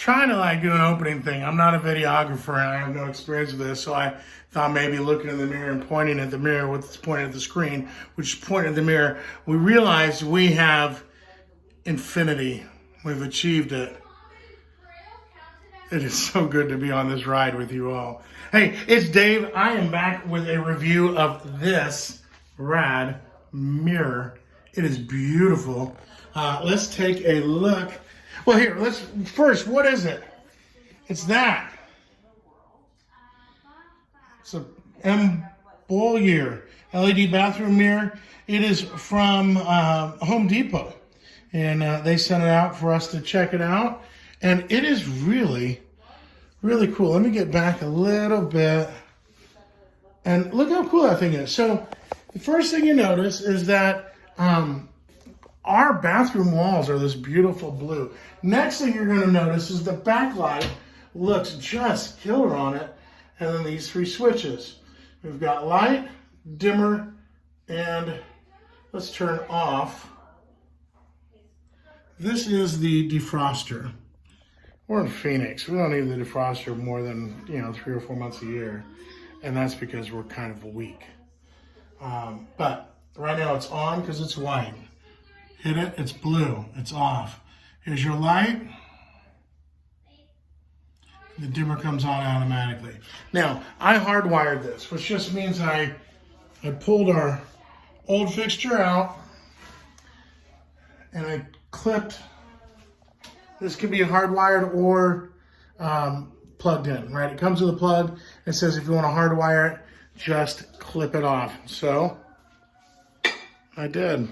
trying to like do an opening thing. I'm not a videographer and I have no experience with this, so I thought maybe looking in the mirror and pointing at the mirror with pointing at the screen, which is pointing at the mirror, we realized we have infinity. We've achieved it. It is so good to be on this ride with you all. Hey, it's Dave. I am back with a review of this rad mirror. It is beautiful. Let's take a look. Well, here, first, what is it? It's that. It's a Mbolyeer LED bathroom mirror. It is from Home Depot. And they sent it out for us to check it out. And it is really, really cool. Let me get back a little bit. And look how cool that thing is. So the first thing you notice is that our bathroom walls are this beautiful blue. Next thing you're going to notice is the backlight looks just killer on it. And then these three switches. We've got light, dimmer, and let's turn off. This is the defroster. We're in Phoenix. We don't need the defroster more than 3 or 4 months a year. And that's because we're kind of weak. But right now it's on because it's white. Hit it, it's blue, it's off. Here's your light. The dimmer comes on automatically. Now, I hardwired this, which just means I pulled our old fixture out and I clipped. This can be hardwired or plugged in, right? It comes with a plug. It says if you want to hardwire it, just clip it off. So I did.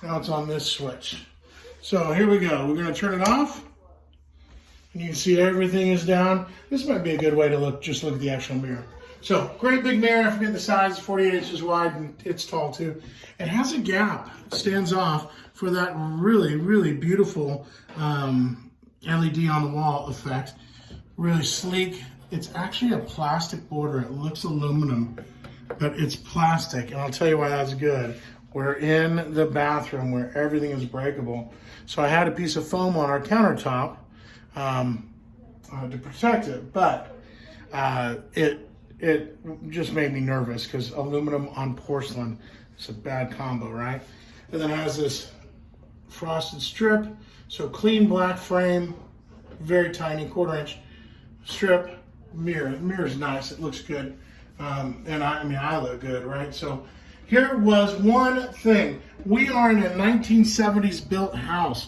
Now it's on this switch. So here we go. We're going to turn it off. And you can see everything is down. This might be a good way to look at the actual mirror. So great big mirror. I forget the size, 48 inches wide, and it's tall too. It has a gap. It stands off for that really, really beautiful LED on the wall effect. Really sleek. It's actually a plastic border. It looks aluminum, but it's plastic. And I'll tell you why that's good. We're in the bathroom where everything is breakable. So I had a piece of foam on our countertop to protect it, but it just made me nervous because aluminum on porcelain is a bad combo, right? And then it has this frosted strip, so clean black frame, very tiny 1/4 inch strip mirror. The mirror is nice, it looks good, and I look good, right? So here was one thing. We are in a 1970s built house,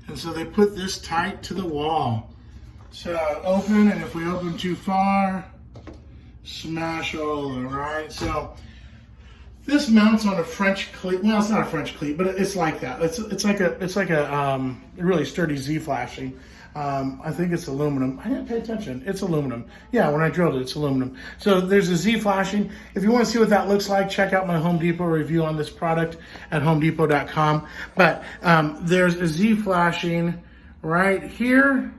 and so they put this tight to the wall. So open, and if we open too far, smash over, right? So this mounts on a French cleat. Well, it's not a French cleat, but it's like that. It's like a really sturdy Z flashing. I think it's aluminum. I didn't pay attention. It's aluminum. Yeah, when I drilled it, it's aluminum. So there's a Z flashing. If you want to see what that looks like, check out my Home Depot review on this product at homedepot.com. But there's a Z flashing right here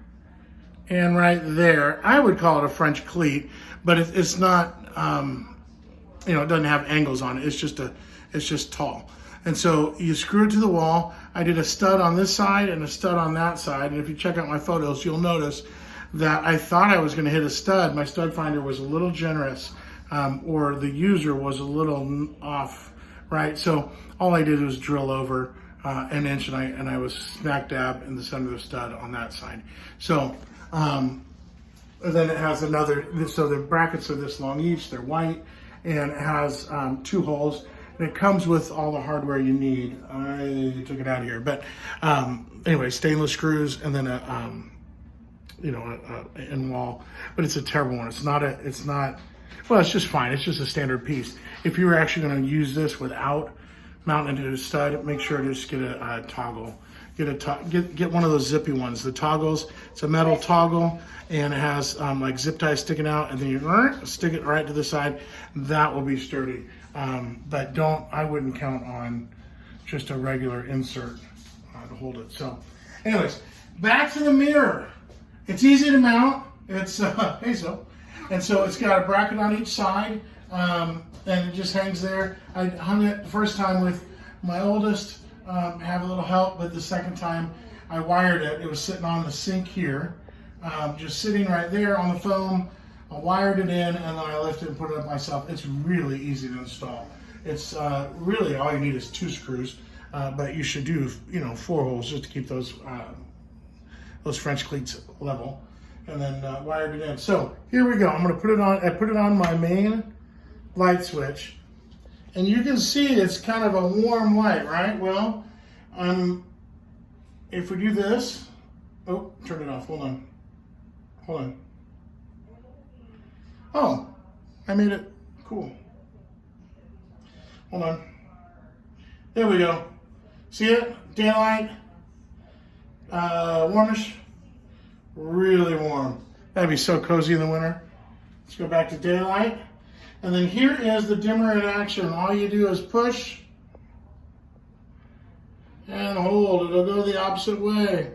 and right there. I would call it a French cleat, but it's not. It doesn't have angles on it. It's just tall. And so you screw it to the wall. I did a stud on this side and a stud on that side. And if you check out my photos, you'll notice that I thought I was going to hit a stud. My stud finder was a little generous, or the user was a little off, right? So all I did was drill over an inch, and I was smack dab in the center of the stud on that side. So then it has so the brackets are this long each. They're white, and it has 2 holes. And it comes with all the hardware you need. I took it out of here, but anyway, stainless screws and then a end wall. But it's a terrible one. Well, it's just fine. It's just a standard piece. If you were actually going to use this without mounting it to a stud, make sure to just get a toggle. Get one of those zippy ones. The toggles. It's a metal toggle, and it has like zip ties sticking out, and then you stick it right to the side. That will be sturdy. But I wouldn't count on just a regular insert to hold it. So anyways, back to the mirror. It's easy to mount. It's peso. And so it's got a bracket on each side, and it just hangs there. I hung it the first time with my oldest have a little help, but the second time I wired it, it was sitting on the sink here, just sitting right there on the foam. I wired it in, and then I lifted and put it up myself. It's really easy to install. It's really all you need is 2 screws, but you should do 4 holes just to keep those French cleats level, and then wired it in. So here we go. I'm going to put it on. I put it on my main light switch, and you can see it's kind of a warm light, right? Well, if we do this, oh, turn it off. Hold on. Oh, I made it cool. Hold on. There we go. See it? Daylight. Warmish. Really warm. That'd be so cozy in the winter. Let's go back to daylight. And then here is the dimmer in action. All you do is push and hold. It'll go the opposite way.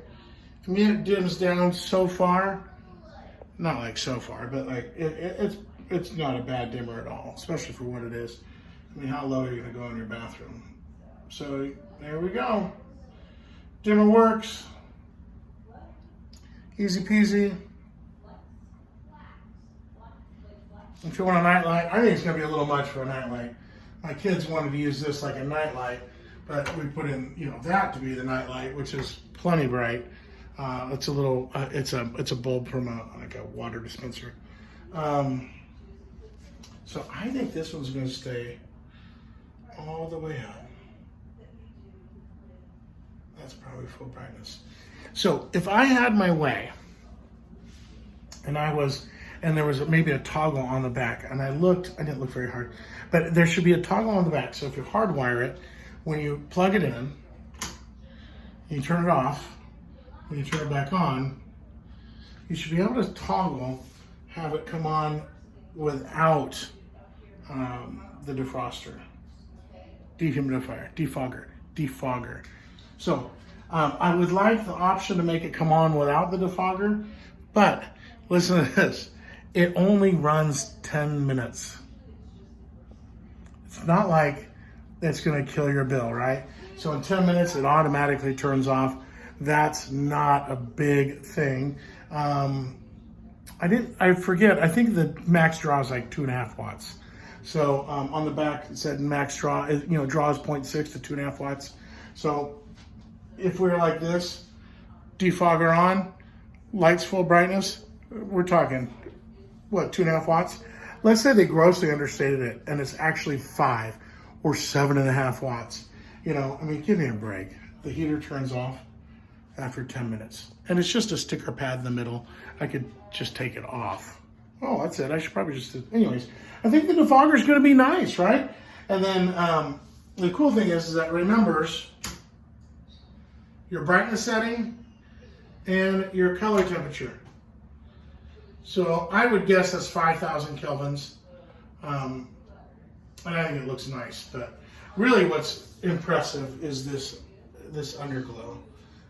I mean, it dims down so far. Not like so far, but like it's not a bad dimmer at all, especially for what it is. I mean, how low are you going to go in your bathroom? So there we go. Dimmer works. Easy peasy. If you want a night light, I think it's going to be a little much for a night light. My kids wanted to use this like a night light, but we put in, that to be the night light, which is plenty bright. It's a little, it's a bulb from a water dispenser. So I think this one's going to stay all the way up. That's probably full brightness. So if I had my way, and there was maybe a toggle on the back, and I didn't look very hard, but there should be a toggle on the back. So if you hardwire it, when you plug it in, you turn it off, when you turn it back on, you should be able to have it come on without the defroster, dehumidifier, defogger. So I would like the option to make it come on without the defogger, but listen to this. It only runs 10 minutes. It's not like it's going to kill your bill, right? So in 10 minutes, it automatically turns off. That's not a big thing. I forget, I think the max draw is like 2.5 watts. So on the back, it said max draw, draws 0.6 to 2.5 watts. So if we're like this, defogger on, lights full brightness, we're talking, 2.5 watts? Let's say they grossly understated it and it's actually 5 or 7.5 watts. Give me a break. The heater turns off after 10 minutes. And it's just a sticker pad in the middle. I could just take it off. Oh, that's it. I should probably just, anyways. I think the defogger is going to be nice, right? And then the cool thing is that it remembers your brightness setting and your color temperature. So I would guess that's 5,000 kelvins. And I think it looks nice. But really what's impressive is this underglow.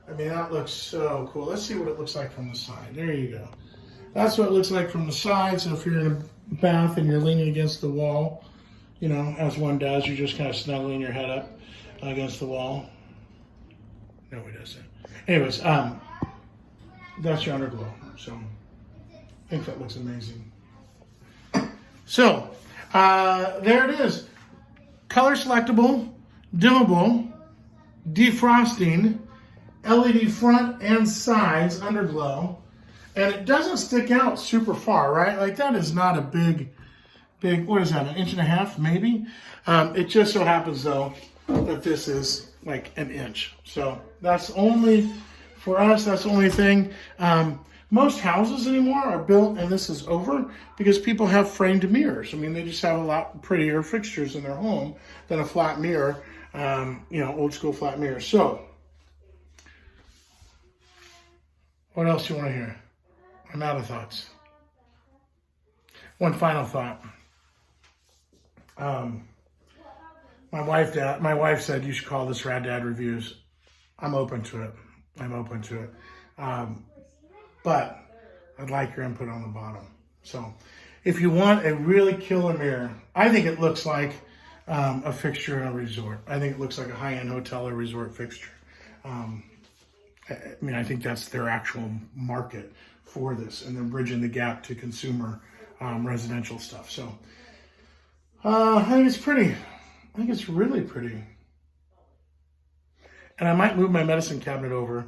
I mean, that looks so cool. Let's see what it looks like from the side. There you go. That's what it looks like from the side. So if you're in a bath and you're leaning against the wall, as one does, you're just kind of snuggling your head up against the wall. No, it doesn't. Anyways, that's your underglow. So I think that looks amazing. So there it is. Color selectable, dimmable, defrosting, LED front and sides underglow, and it doesn't stick out super far, right? Like that is not a big, what is that, 1.5 inches maybe? It just so happens though that this is like 1 inch. So that's only, for us, that's the only thing. Most houses anymore are built, and this is over, because people have framed mirrors. I mean, they just have a lot prettier fixtures in their home than a flat mirror, old school flat mirror. So, what else do you want to hear? I'm out of thoughts. One final thought. My wife said you should call this Rad Dad Reviews. I'm open to it. But I'd like your input on the bottom. So if you want a really killer mirror, I think it looks like a fixture in a resort. I think it looks like a high-end hotel or resort fixture. I mean, I think that's their actual market for this, and they're bridging the gap to consumer residential stuff. So I think it's pretty. I think it's really pretty. And I might move my medicine cabinet over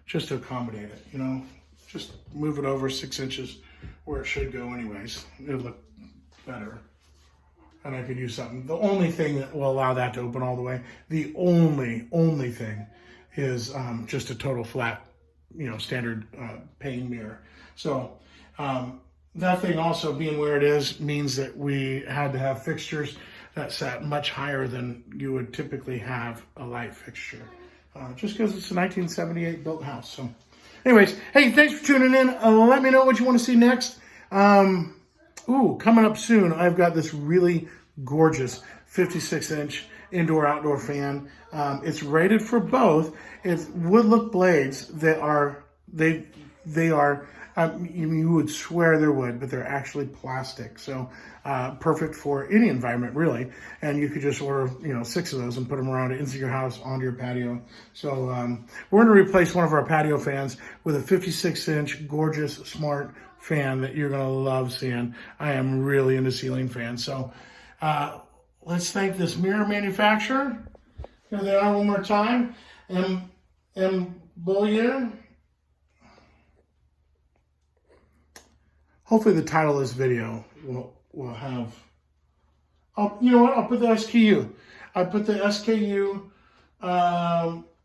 just to accommodate it, you know, just move it over 6 inches where it should go anyways. It'll look better. And I could use something. The only thing that will allow that to open all the way, the only thing is just a total flat, you know, standard pane mirror. So that thing also being where it is means that we had to have fixtures that sat much higher than you would typically have a light fixture. Just because it's a 1978 built house. So anyways, hey, thanks for tuning in. Let me know what you want to see next. Coming up soon, I've got this really gorgeous 56-inch indoor-outdoor fan. It's rated for both. It's wood look blades that are, they are, you would swear they're wood, but they're actually plastic. So perfect for any environment, really. And you could just order, you know, 6 of those and put them around inside your house, onto your patio. So we're going to replace one of our patio fans with a 56-inch gorgeous smart fan that you're going to love seeing. I am really into ceiling fans. So let's thank this mirror manufacturer. Here they are one more time. Mbolyeer. Hopefully the title of this video will have, you know what, I'll put the SKU. I put the SKU,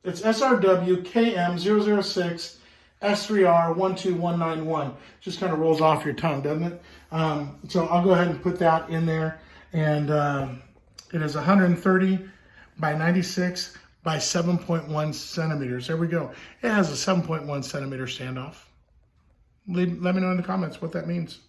it's SRW KM006 S3R12191. Just kind of rolls off your tongue, doesn't it? So I'll go ahead and put that in there. And it is 130 by 96 by 7.1 centimeters. There we go. It has a 7.1 centimeter standoff. Let me know in the comments what that means.